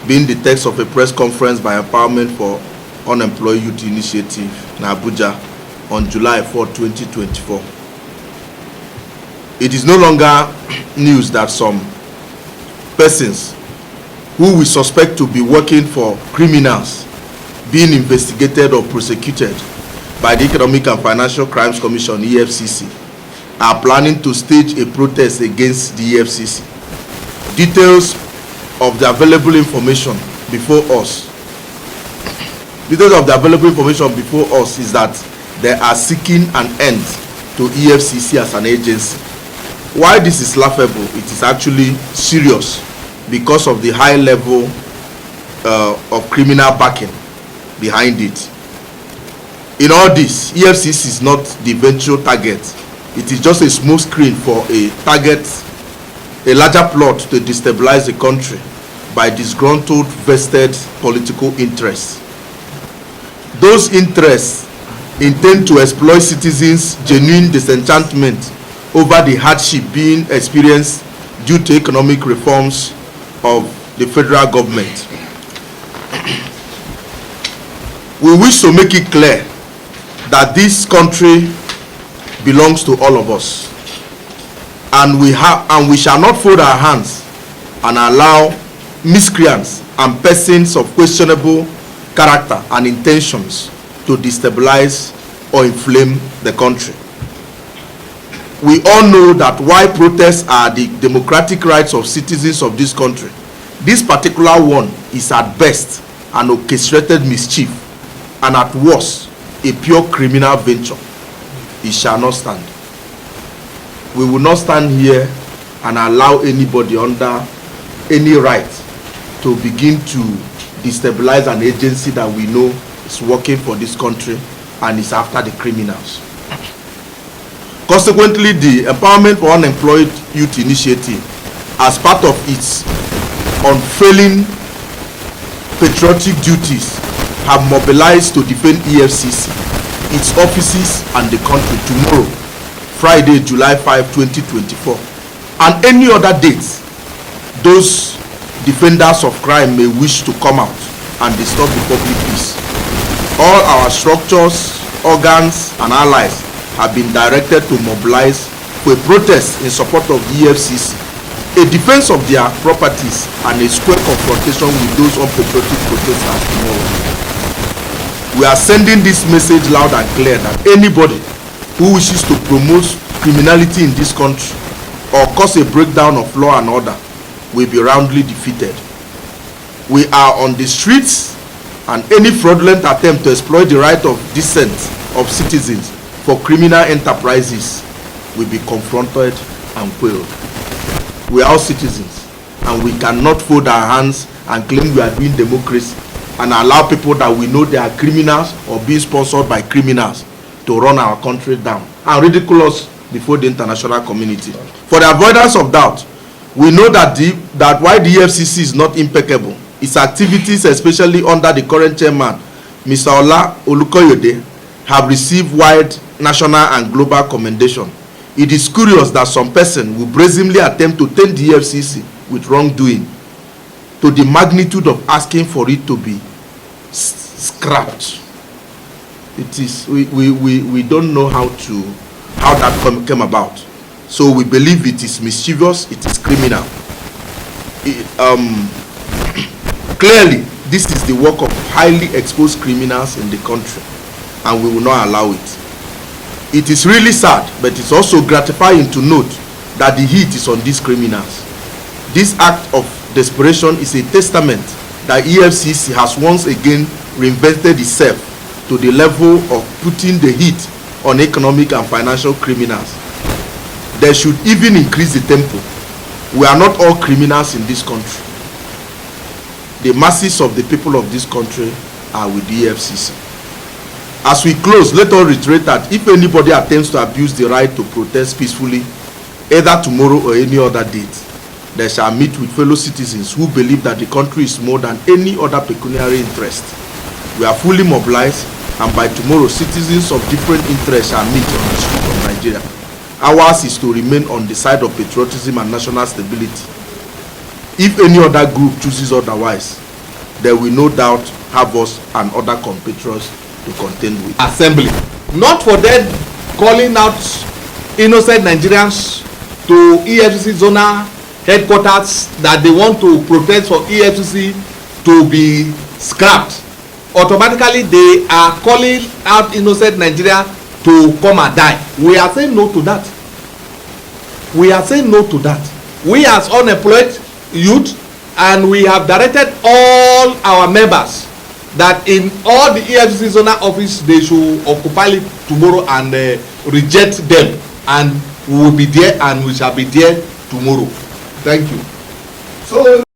being the text of a press conference by Empowerment for Unemployed Youth Initiative in Abuja on July 4, 2024. It is no longer news that some persons who we suspect to be working for criminals being investigated or prosecuted by the Economic and Financial Crimes Commission, EFCC, are planning to stage a protest against the EFCC. Details of the available information before us. Details of the available information before us is that they are seeking an end to EFCC as an agency. Why this is laughable, it is actually serious because of the high level of criminal backing behind it. In all this, EFCC is not the eventual target. It is just a small screen for a larger plot to destabilize the country by disgruntled vested political interests. Those interests intend to exploit citizens' genuine disenchantment over the hardship being experienced due to economic reforms of the federal government. We wish to make it clear that this country belongs to all of us, and we shall not fold our hands and allow miscreants and persons of questionable character and intentions to destabilize or inflame the country. We all know that while protests are the democratic rights of citizens of this country, this particular one is at best an orchestrated mischief and at worst a pure criminal venture. It shall not stand. We will not stand here and allow anybody under any right to begin to destabilize an agency that we know is working for this country and is after the criminals. Consequently, the Empowerment for Unemployed Youth Initiative, as part of its unfailing patriotic duties, have mobilized to defend EFCC, its offices, and the country tomorrow, Friday, July 5, 2024, and any other dates those defenders of crime may wish to come out and disturb the public peace. All our structures, organs, and allies have been directed to mobilize for a protest in support of the EFCC, a defense of their properties, and a square confrontation with those unpatriotic protesters tomorrow. We are sending this message loud and clear that anybody who wishes to promote criminality in this country or cause a breakdown of law and order will be roundly defeated. We are on the streets, and any fraudulent attempt to exploit the right of dissent of citizens for criminal enterprises will be confronted and quelled. We are all citizens, and we cannot fold our hands and claim we are doing democracy and allow people that we know they are criminals or being sponsored by criminals to run our country down and ridicule us before the international community. For the avoidance of doubt, we know that while the EFCC is not impeccable, its activities, especially under the current chairman, Mr. Ola Olukoyede, have received wide national and global commendation. It is curious that some person will brazenly attempt to taint the EFCC with wrongdoing to the magnitude of asking for it to be scrapped. It is we don't know how that came about. So we believe it is mischievous, it is criminal. Clearly, this is the work of highly exposed criminals in the country, and we will not allow it. It is really sad, but it's also gratifying to note that the heat is on these criminals. This act of desperation is a testament that EFCC has once again reinvented itself to the level of putting the heat on economic and financial criminals. They should even increase the tempo. We are not all criminals in this country. The masses of the people of this country are with the EFCC. As we close, let us reiterate that if anybody attempts to abuse the right to protest peacefully, either tomorrow or any other date, they shall meet with fellow citizens who believe that the country is more than any other pecuniary interest. We are fully mobilized, and by tomorrow, citizens of different interests shall meet on the street of Nigeria. Ours is to remain on the side of patriotism and national stability. If any other group chooses otherwise, they will no doubt have us and other compatriots to contend with. Assembly, not for them calling out innocent Nigerians to EFCC zonal headquarters that they want to protest for EFCC to be scrapped. Automatically they are calling out innocent Nigeria to come and die. We are saying no to that. We are saying no to that. We as unemployed youth, and we have directed all our members that in all the EFCC zonal office they should occupy it tomorrow and reject them, and we will be there and we shall be there tomorrow. Thank you. So